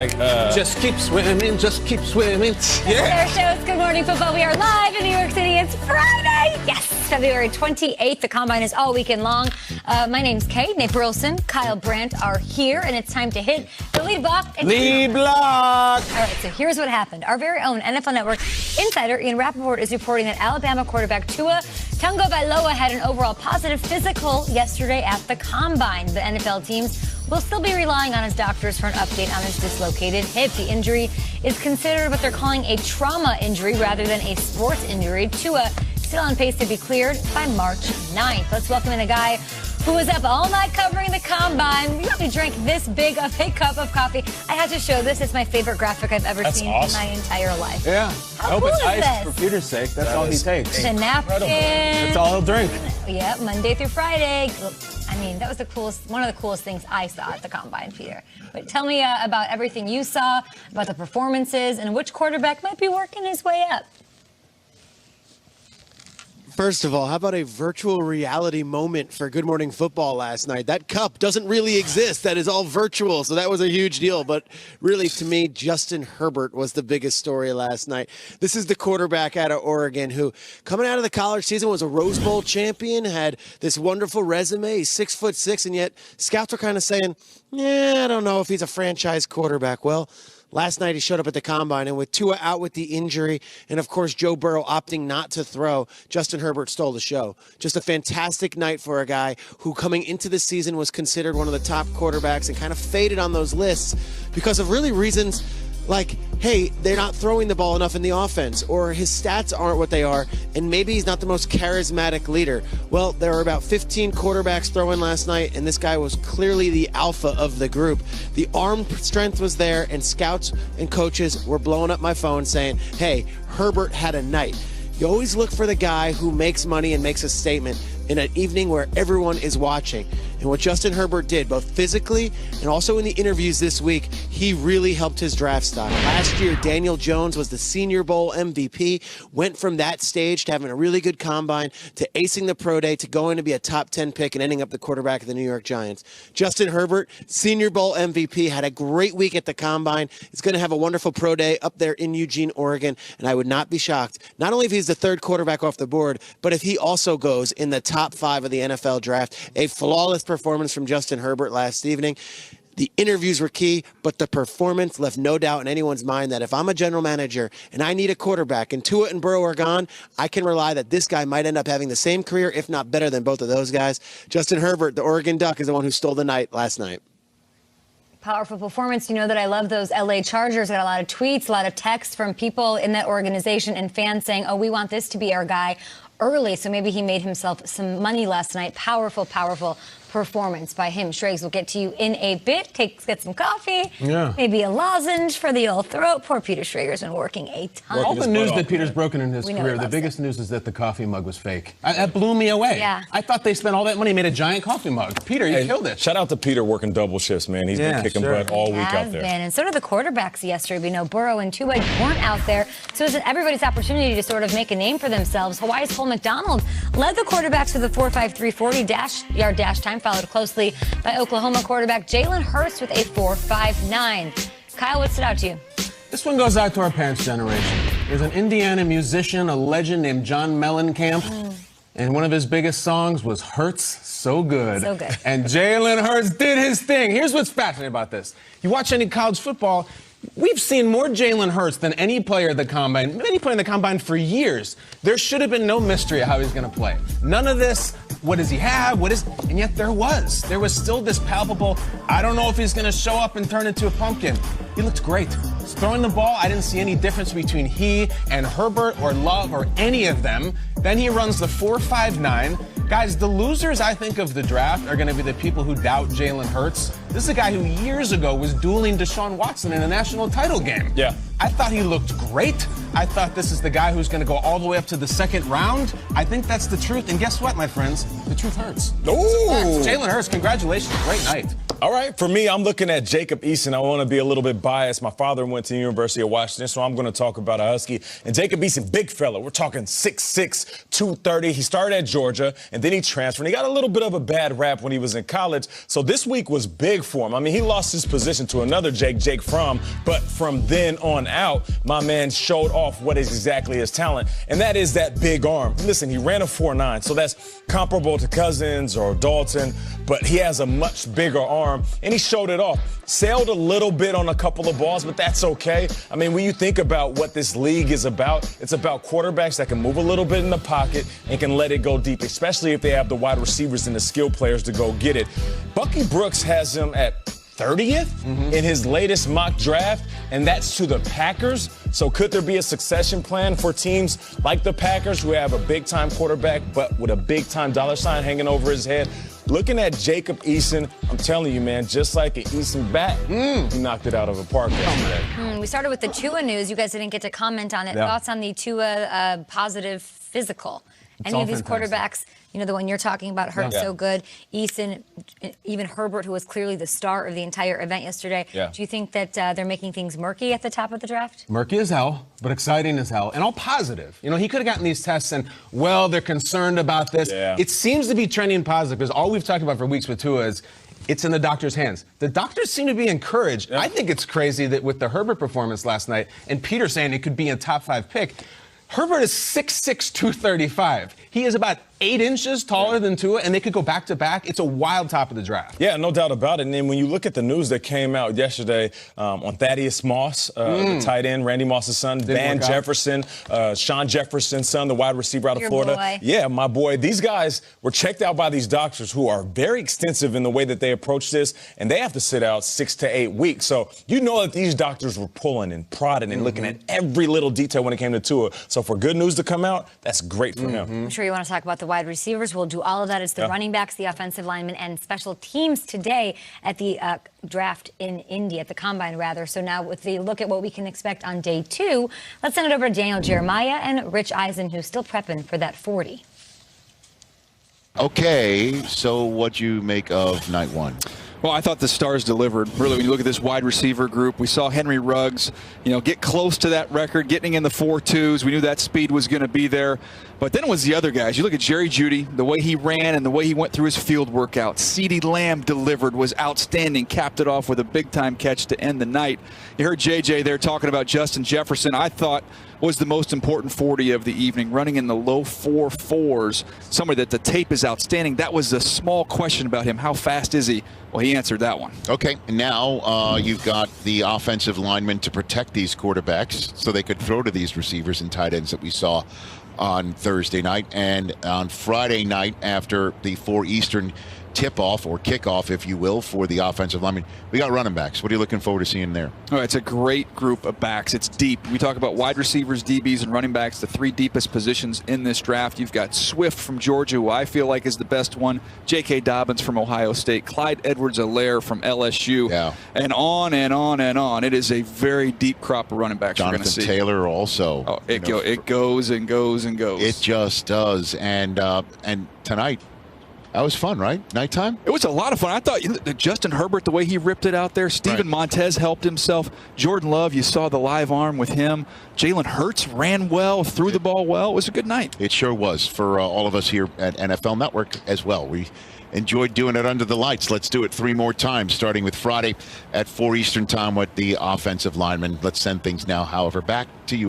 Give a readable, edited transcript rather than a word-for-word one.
Just keep swimming, just keep swimming. Yeah. Our show is Good Morning Football. We are live in New York City. It's Friday. Yes, February 28th. The Combine is all weekend long. My name's Kate. Nate Burleson, Kyle Brandt are here, and it's time to hit the lead block. Lead block. All right, so here's what happened. Our very own NFL Network insider Ian Rappaport is reporting that Alabama quarterback Tua Tagovailoa had an overall positive physical yesterday at the Combine. The NFL teams will still be relying on his doctors for an update on his dislocated hip. The injury is considered what they're calling a trauma injury rather than a sports injury. Tua still on pace to be cleared by March 9th. Let's welcome in a guy who was up all night covering the Combine. You probably drank this big of a cup of coffee. I had to show this. It's my favorite graphic I've ever seen in my entire life. Yeah. How I hope cool it's is iced this? for Peter's sake. That's all he takes. The napkin. That's all he'll drink. Yeah, Monday through Friday. I mean, that was one of the coolest things I saw at the Combine, Peter. But tell me about everything you saw, about the performances, and which quarterback might be working his way up. First of all, how about a virtual reality moment for Good Morning Football last night? That cup doesn't really exist. That is all virtual, so that was a huge deal. But really, to me, Justin Herbert was the biggest story last night. This is the quarterback out of Oregon who, coming out of the college season, was a Rose Bowl champion, had this wonderful resume. He's 6'6", and yet scouts are kind of saying, I don't know if he's a franchise quarterback. Well, last night he showed up at the Combine, and with Tua out with the injury, and of course Joe Burrow opting not to throw, Justin Herbert stole the show. Just a fantastic night for a guy who coming into the season was considered one of the top quarterbacks and kind of faded on those lists because of really reasons like, hey, they're not throwing the ball enough in the offense, or his stats aren't what they are, and maybe he's not the most charismatic leader. Well, there were about 15 quarterbacks throwing last night, and this guy was clearly the alpha of the group. The arm strength was there, and scouts and coaches were blowing up my phone saying, hey, Herbert had a night. You always look for the guy who makes money and makes a statement in an evening where everyone is watching. And what Justin Herbert did, both physically and also in the interviews this week, he really helped his draft stock. Last year, Daniel Jones was the Senior Bowl MVP, went from that stage to having a really good combine, to acing the pro day, to going to be a top 10 pick and ending up the quarterback of the New York Giants. Justin Herbert, Senior Bowl MVP, had a great week at the combine. He's going to have a wonderful pro day up there in Eugene, Oregon, and I would not be shocked, not only if he's the third quarterback off the board, but if he also goes in the top 5 of the NFL draft. A flawless performance from Justin Herbert last evening. The interviews were key, but the performance left no doubt in anyone's mind that if I'm a general manager and I need a quarterback and Tua and Burrow are gone, I can rely that this guy might end up having the same career, if not better than both of those guys. Justin Herbert, the Oregon Duck, is the one who stole the night last night. Powerful performance. You know that I love those LA Chargers. Got a lot of tweets, a lot of texts from people in that organization and fans saying, oh, we want this to be our guy early. So maybe he made himself some money last night. Powerful, powerful performance by him. Shregs will get to you in a bit. Get some coffee. Yeah. Maybe a lozenge for the old throat. Poor Peter Schrager's been working a ton. All the news that Peter's broken in his career, the biggest news is that the coffee mug was fake. That blew me away. Yeah. I thought they spent all that money, made a giant coffee mug. Peter, you killed it. Shout out to Peter working double shifts, man. He's been kicking butt all week out there. And so did the quarterbacks yesterday. We know Burrow and Tua weren't out there. So it was everybody's opportunity to sort of make a name for themselves. Hawaii's Cole McDonald led the quarterbacks with a 4.53 40-yard dash time, followed closely by Oklahoma quarterback Jalen Hurts with a 4.59. Kyle, what stood out to you? This one goes out to our parents' generation. There's an Indiana musician, a legend named John Mellencamp, and one of his biggest songs was Hurts So Good. So good. And Jalen Hurts did his thing. Here's what's fascinating about this. You watch any college football, we've seen more Jalen Hurts than any player at the Combine, any player in the Combine for years. There should have been no mystery of how he's going to play. None of this, what does he have, and yet there was. There was still this palpable, I don't know if he's going to show up and turn into a pumpkin. He looked great. Throwing the ball, I didn't see any difference between he and Herbert or Love or any of them. Then he runs the 4.59. Guys, the losers, I think, of the draft are going to be the people who doubt Jalen Hurts. This is a guy who years ago was dueling Deshaun Watson in a national title game. Yeah. I thought he looked great. I thought this is the guy who's going to go all the way up to the second round. I think that's the truth. And guess what, my friends? The truth hurts. Ooh. Jalen Hurts, congratulations. Great night. All right, for me, I'm looking at Jacob Eason. I want to be a little bit biased. My father went to the University of Washington, so I'm going to talk about a Husky. And Jacob Eason, big fella. We're talking 6'6", 230. He started at Georgia, and then he transferred. He got a little bit of a bad rap when he was in college. So this week was big big for him. I mean, he lost his position to another Jake Fromm, but from then on out, my man showed off what is exactly his talent, and that is that big arm. Listen, he ran a 4.9, so that's comparable to Cousins or Dalton, but he has a much bigger arm, and he showed it off. Sailed a little bit on a couple of balls, but that's okay. I mean, when you think about what this league is about, it's about quarterbacks that can move a little bit in the pocket and can let it go deep, especially if they have the wide receivers and the skill players to go get it. Bucky Brooks has him at 30th in his latest mock draft, and that's to the Packers. So could there be a succession plan for teams like the Packers who have a big-time quarterback but with a big-time dollar sign hanging over his head? Looking at Jacob Eason, I'm telling you, man, just like an Eason bat, he knocked it out of the park yesterday. We started with the Tua news. You guys didn't get to comment on it. Yeah. Thoughts on the Tua positive physical? Any of these quarterbacks, you know, the one you're talking about, Hurts so good. Eason, even Herbert, who was clearly the star of the entire event yesterday. Yeah. Do you think that they're making things murky at the top of the draft? Murky as hell, but exciting as hell, and all positive. You know, he could have gotten these tests and, well, they're concerned about this. Yeah. It seems to be trending positive because all we've talked about for weeks with Tua is it's in the doctor's hands. The doctors seem to be encouraged. I think it's crazy that with the Herbert performance last night and Peter saying it could be a top 5 pick, Herbert is 6'6", 235. He is about 8 inches taller than Tua, and they could go back-to-back. It's a wild top of the draft. Yeah, no doubt about it. And then when you look at the news that came out yesterday on Thaddeus Moss, the tight end, Randy Moss's son, Van Jefferson, Sean Jefferson's son, the wide receiver out of Florida. Boy. Yeah, my boy. These guys were checked out by these doctors who are very extensive in the way that they approach this, and they have to sit out 6 to 8 weeks. So you know that these doctors were pulling and prodding and looking at every little detail when it came to Tua. So for good news to come out, that's great for him. I'm sure you want to talk about the wide receivers. We'll do all of that. It's the running backs, the offensive linemen, and special teams today at the draft in Indy, at the combine, rather. So now with the look at what we can expect on day 2, let's send it over to Daniel Jeremiah and Rich Eisen, who's still prepping for that 40. Okay, so what'd you make of night 1? Well, I thought the stars delivered. Really, when you look at this wide receiver group, we saw Henry Ruggs, get close to that record, getting in the 4.2s. We knew that speed was going to be there. But then it was the other guys. You look at Jerry Jeudy, the way he ran and the way he went through his field workout. CeeDee Lamb delivered, was outstanding, capped it off with a big-time catch to end the night. You heard JJ there talking about Justin Jefferson. I thought was the most important 40 of the evening, running in the low 4.4s, somewhere that the tape is outstanding. That was a small question about him. How fast is he? Well, he answered that one. Okay, now you've got the offensive linemen to protect these quarterbacks so they could throw to these receivers and tight ends that we saw on Thursday night. And on Friday night, after the 4 Eastern tip-off or kickoff, if you will, for the offensive linemen, we got running backs. What are you looking forward to seeing there? Oh, it's a great group of backs. It's deep. We talk about wide receivers, DBs, and running backs, the 3 deepest positions in this draft. You've got Swift from Georgia, who I feel like is the best one, J.K. Dobbins from Ohio State, Clyde Edwards-Helaire from LSU, and on and on and on. It is a very deep crop of running backs. Jonathan Taylor also. Oh, it goes and goes and goes. It just does. And tonight, that was fun, right? Nighttime? It was a lot of fun. I thought Justin Herbert, the way he ripped it out there. Steven Montez helped himself. Jordan Love, you saw the live arm with him. Jalen Hurts ran well, threw the ball well. It was a good night. It sure was for all of us here at NFL Network as well. We enjoyed doing it under the lights. Let's do it 3 more times, starting with Friday at 4 Eastern time with the offensive linemen. Let's send things now, however, back to you.